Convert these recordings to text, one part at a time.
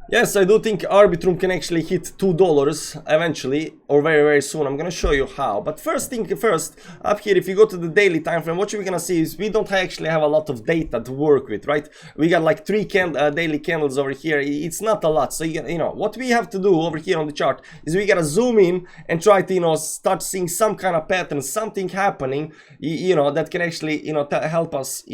Yes, I do think Arbitrum can actually hit $2 eventually, or very, very soon. I'm gonna show you how. But first thing first, up here, if you go to the daily time frame, what you're gonna see is we don't actually have a lot of data to work with, right? We got like 3 daily candles over here. It's not a lot. So you know what we have to do over here on the chart is we gotta zoom in and try to start seeing some kind of pattern, something happening, that can actually help us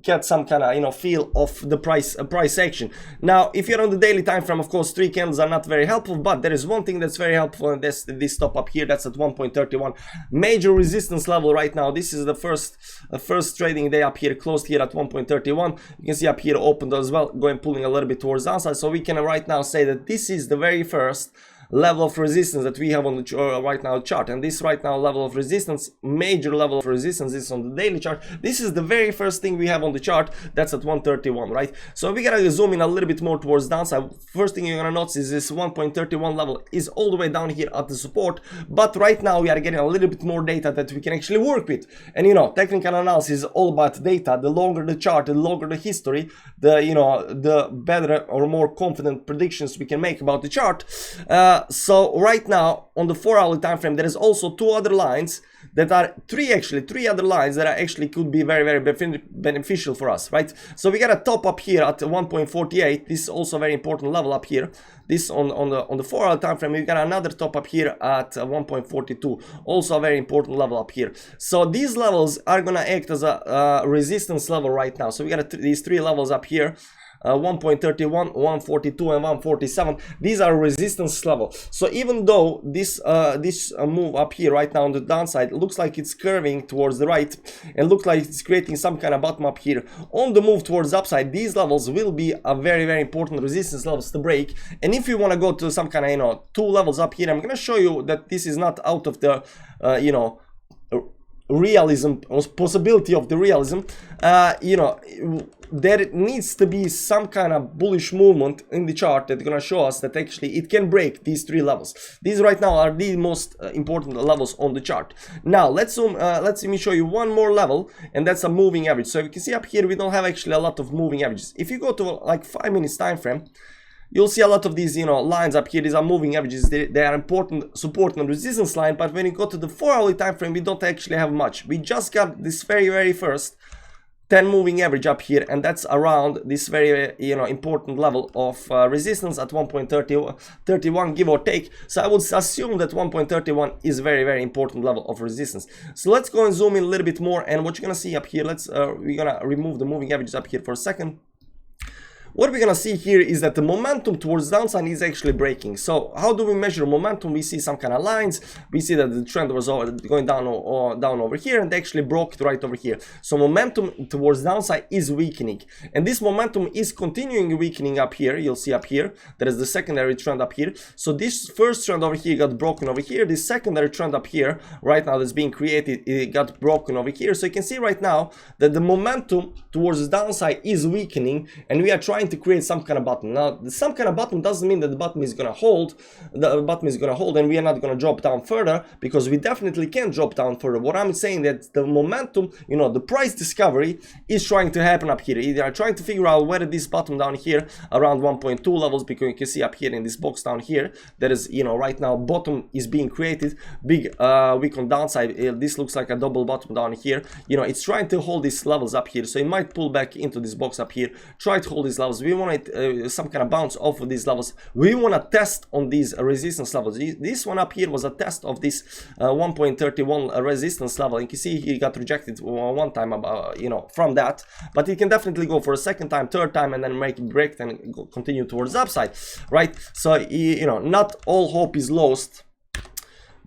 get some kind of feel of the price action. Now if you're on the daily time frame, of course 3 candles are not very helpful, but there is one thing that's very helpful, and that's this top up here. That's at 1.31, major resistance level right now. This is the first trading day up here, closed here at 1.31. You can see up here opened as well, going pulling a little bit towards downside. So we can right now say that this is the very first level of resistance that we have on the right now chart, and this right now level of resistance, major level of resistance, is on the daily chart. This is the very first thing we have on the chart. That's at 131, right? So we gotta zoom in a little bit more towards downside. First thing you're gonna notice is this 1.31 level is all the way down here at the support, but right now we are getting a little bit more data that we can actually work with. And technical analysis is all about data. The longer the chart, the longer the history, the better or more confident predictions we can make about the chart. So right now on the 4-hourly time frame, there is also 2 other lines that are three other lines that are actually could be very, very beneficial for us, right? So we got a top up here at 1.48. This is also a very important level up here. This on the 4-hour time frame, we got another top up here at 1.42, also a very important level up here. So these levels are gonna act as a resistance level right now. So we got these 3 levels up here. 1.31, 142 and 147. These are resistance level. So even though this move up here right now on the downside looks like it's curving towards the right and looks like it's creating some kind of bottom up here, on the move towards the upside, these levels will be a very, very important resistance levels to break. And if you want to go to some kind of 2 levels up here, I'm going to show you that this is not out of the realism or possibility of the realism. There needs to be some kind of bullish movement in the chart that's gonna show us that actually it can break these 3 levels. These right now are the most important levels on the chart. Now let's let me show you one more level, and that's a moving average. So you can see up here we don't have actually a lot of moving averages. If you go to like 5 minutes time frame, you'll see a lot of these lines up here. These are moving averages. They are important support and resistance line, but when you go to the 4-hourly time frame, we don't actually have much. We just got this very, very first 10 moving average up here, and that's around this very important level of resistance at 1.31, give or take. So I would assume that 1.31 is very, very important level of resistance. So let's go and zoom in a little bit more, and what you're gonna see up here, we're gonna remove the moving averages up here for a second. What we're gonna see here is that the momentum towards downside is actually breaking. So how do we measure momentum? We see some kind of lines. We see that the trend was going down or down over here, and they actually broke right over here. So momentum towards downside is weakening, and this momentum is continuing weakening up here. You'll see up here there is the secondary trend up here. So this first trend over here got broken over here. This secondary trend up here right now that's being created, it got broken over here. So you can see right now that the momentum towards the downside is weakening, and we are trying to create some kind of bottom. Now some kind of bottom doesn't mean that the bottom is gonna hold. The bottom is gonna hold and we are not gonna drop down further, because we definitely can drop down further. What I'm saying that the momentum, the price discovery is trying to happen up here. They are trying to figure out whether this bottom down here around 1.2 levels, because you can see up here in this box down here there is right now bottom is being created, big weak on downside. This looks like a double bottom down here. It's trying to hold these levels up here, so it might pull back into this box up here, try to hold these levels. We want some kind of bounce off of these levels. We want to test on these resistance levels. This one up here was a test of this 1.31 resistance level. You can see he got rejected one time from that, but he can definitely go for a second time, third time, and then make it break and continue towards the upside, right? So not all hope is lost.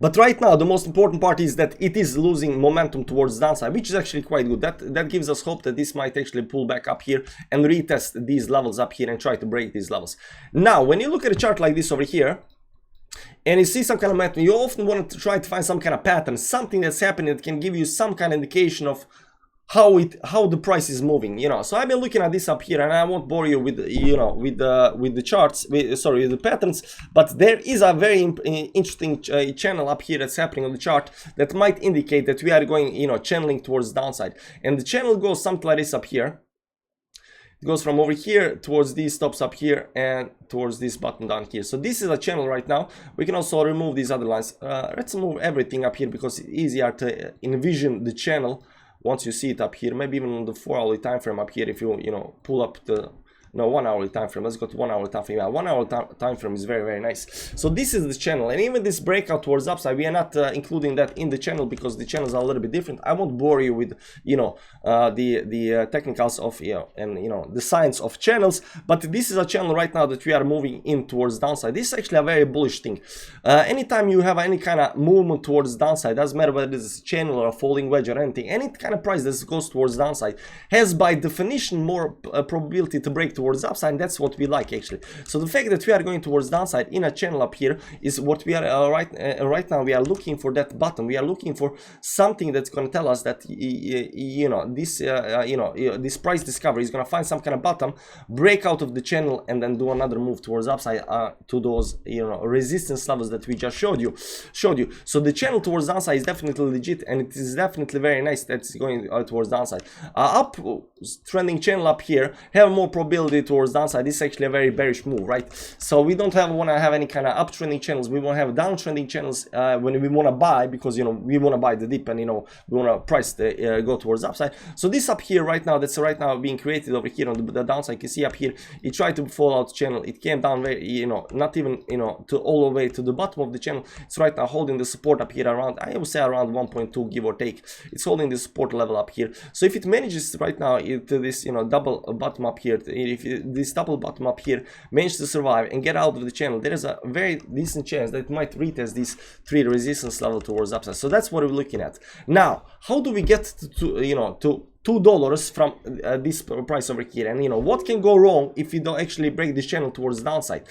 But right now, the most important part is that it is losing momentum towards downside, which is actually quite good. That gives us hope that this might actually pull back up here and retest these levels up here and try to break these levels. Now, when you look at a chart like this over here, and you see some kind of momentum, you often want to try to find some kind of pattern, something that's happening that can give you some kind of indication of how the price is moving. So I've been looking at this up here, and I won't bore you with with the charts, with the patterns, but there is a very interesting channel up here that's happening on the chart that might indicate that we are going channeling towards downside, and the channel goes something like this up here. It goes from over here towards these stops up here and towards this button down here. So this is a channel right now. We can also remove these other lines. Let's move everything up here because it's easier to envision the channel once you see it up here. Maybe even on the 4-hourly time frame up here, if you pull up the 1-hourly time frame. Let's go to 1-hour time frame. Yeah, 1-hour time frame is very, very nice. So this is the channel, and even this breakout towards upside, we are not including that in the channel because the channels are a little bit different. I won't bore you with the technicals of and the science of channels, but this is a channel right now that we are moving in towards downside. This is actually a very bullish thing. Anytime you have any kind of movement towards downside, doesn't matter whether it's a channel or a falling wedge or anything, any kind of price that goes towards downside has by definition more probability to break towards upside, and that's what we like actually. So the fact that we are going towards downside in a channel up here is what we are right now. We are looking for that bottom. We are looking for something that's going to tell us that this price discovery is going to find some kind of bottom, break out of the channel, and then do another move towards upside to those resistance levels that we just showed you. So the channel towards downside is definitely legit, and it is definitely very nice that it's going towards downside. Up trending channel up here have more probability towards downside. This is actually a very bearish move, right? So we don't want to have any kind of uptrending channels. We want to have downtrending channels when we want to buy, because we want to buy the dip, and we want to price the go towards upside. So this up here right now, that's right now being created over here on the downside. You can see up here it tried to fall out channel. It came down very not even to all the way to the bottom of the channel. It's right now holding the support up here around, I would say around 1.2 give or take. It's holding the support level up here. So if it manages right now to this double bottom up here, if this double bottom up here manages to survive and get out of the channel, there is a very decent chance that it might retest these 3 resistance level towards upside. So that's what we're looking at. Now, how do we get to $2 from this price over here? And what can go wrong if you don't actually break this channel towards downside?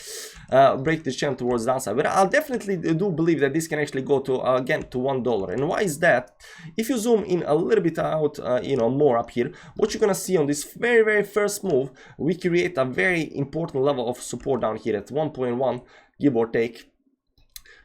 But I definitely do believe that this can actually go to again to $1. And why is that? If you zoom in a little bit out more up here, what you're gonna see on this very, very first move, we create a very important level of support down here at 1.1 give or take.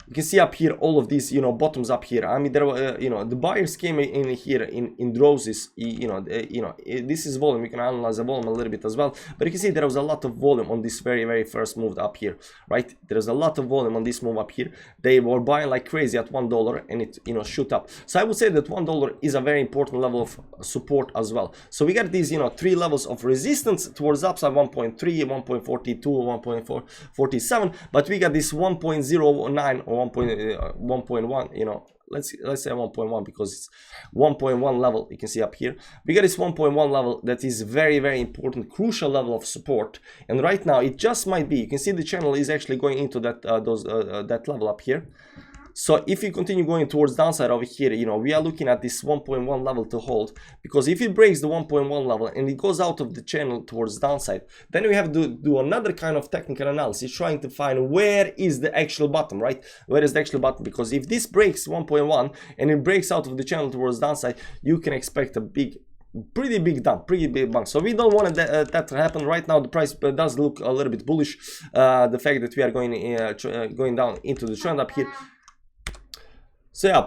You can see up here all of these bottoms up here. I mean, there were the buyers came in here in droves. This is volume. We can analyze the volume a little bit as well, but you can see there was a lot of volume on this very, very first move up here, right? There's a lot of volume on this move up here. They were buying like crazy at $1, and it shoot up. So I would say that $1 is a very important level of support as well. So we got these 3 levels of resistance towards upside: 1.3, 1.42, 1.47, but we got this 1.09 or 1.1, let's say 1.1, because it's 1.1 level. You can see up here we got this 1.1 level that is very, very important, crucial level of support. And right now it just might be, you can see the channel is actually going into that that level up here. So if you continue going towards downside over here, we are looking at this 1.1 level to hold, because if it breaks the 1.1 level and it goes out of the channel towards downside, then we have to do another kind of technical analysis, trying to find where is the actual bottom, right? Where is the actual bottom? Because if this breaks 1.1 and it breaks out of the channel towards downside, you can expect a pretty big dump, pretty big bump. So we don't want that to happen. Right now the price does look a little bit bullish. The fact that we are going down into the trend up here. So yeah,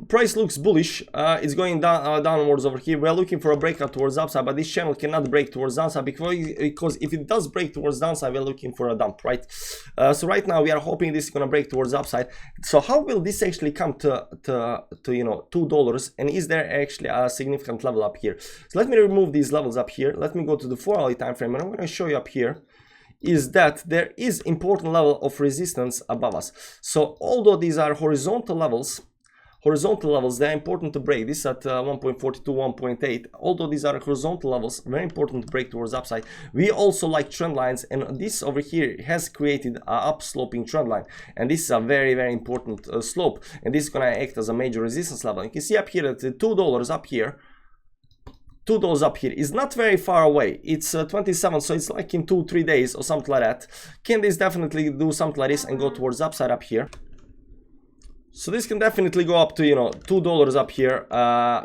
price looks bullish. It's going downwards over here. We are looking for a breakout towards upside, but this channel cannot break towards downside because if it does break towards downside, we're looking for a dump, right? So right now we are hoping this is going to break towards upside. So how will this actually come to $2? And is there actually a significant level up here? So let me remove these levels up here. Let me go to the 4-hourly time frame, and I'm going to show you up here is that there is important level of resistance above us. So although these are horizontal levels, they're important to break. This at 1.42, 1.8. Although these are horizontal levels, very important to break towards upside. We also like trend lines, and this over here has created a upsloping trend line, and this is a very, very important slope, and this is going to act as a major resistance level. You can see up here that $2 up here, $2 up here is not very far away. It's 27, so it's like in 2-3 days or something like that. Can this definitely do something like this and go towards upside up here? So this can definitely go up to $2 up here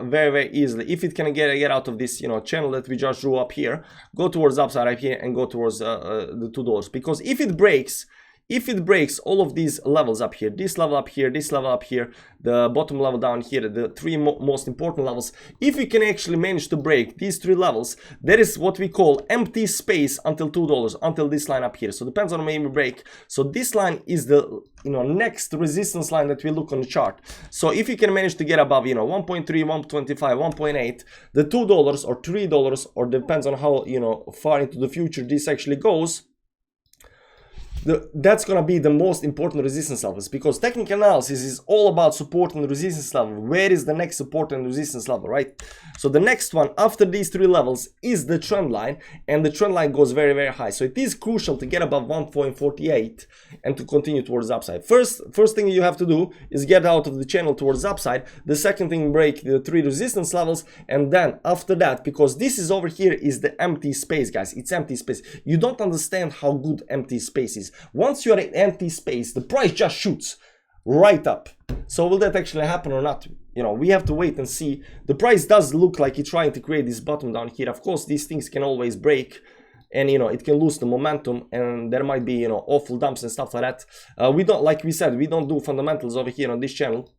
very, very easily if it can get out of this channel that we just drew up here, go towards upside up here and go towards the $2. Because if it breaks, If it breaks all of these levels up here, this level up here, this level up here, the bottom level down here, the three most important levels, if you can actually manage to break these three levels, there is what we call empty space until $2, until this line up here. So depends on when we break. So this line is the next resistance line that we look on the chart. So if you can manage to get above 1.3, 1.25, 1.8, the $2 or $3, or depends on how far into the future this actually goes, that's gonna be the most important resistance levels, because technical analysis is all about support and resistance level. Where is the next support and resistance level, right? So the next one after these three levels is the trend line, and the trend line goes very, very high. So it is crucial to get above 1.48 and to continue towards the upside. First thing you have to do is get out of the channel towards the upside. The second thing, break the three resistance levels, and then after that, because this is over here is the empty space, guys. It's empty space. You don't understand how good empty space is. Once you're in empty space, the price just shoots right up. So will that actually happen or not? We have to wait and see. The price does look like it's trying to create this bottom down here. Of course, these things can always break, and it can lose the momentum, and there might be awful dumps and stuff like that. We don't, like we said, we don't do fundamentals over here on this channel.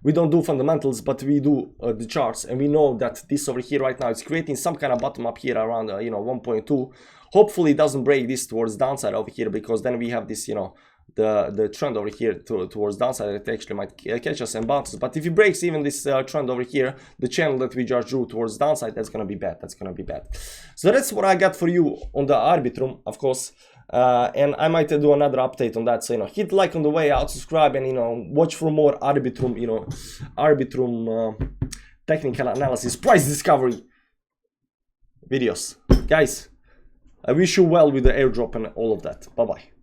We don't do fundamentals, but we do the charts, and we know that this over here right now is creating some kind of bottom up here around 1.2. Hopefully it doesn't break this towards downside over here, because then we have this the trend over here towards downside that actually might catch us and bounces. But if it breaks even this trend over here, the channel that we just drew towards downside, that's gonna be bad. That's gonna be bad. So that's what I got for you on the Arbitrum, of course. And I might do another update on that. So hit like on the way out, subscribe, and watch for more Arbitrum, Arbitrum technical analysis, price discovery videos. Guys, I wish you well with the airdrop and all of that. Bye bye.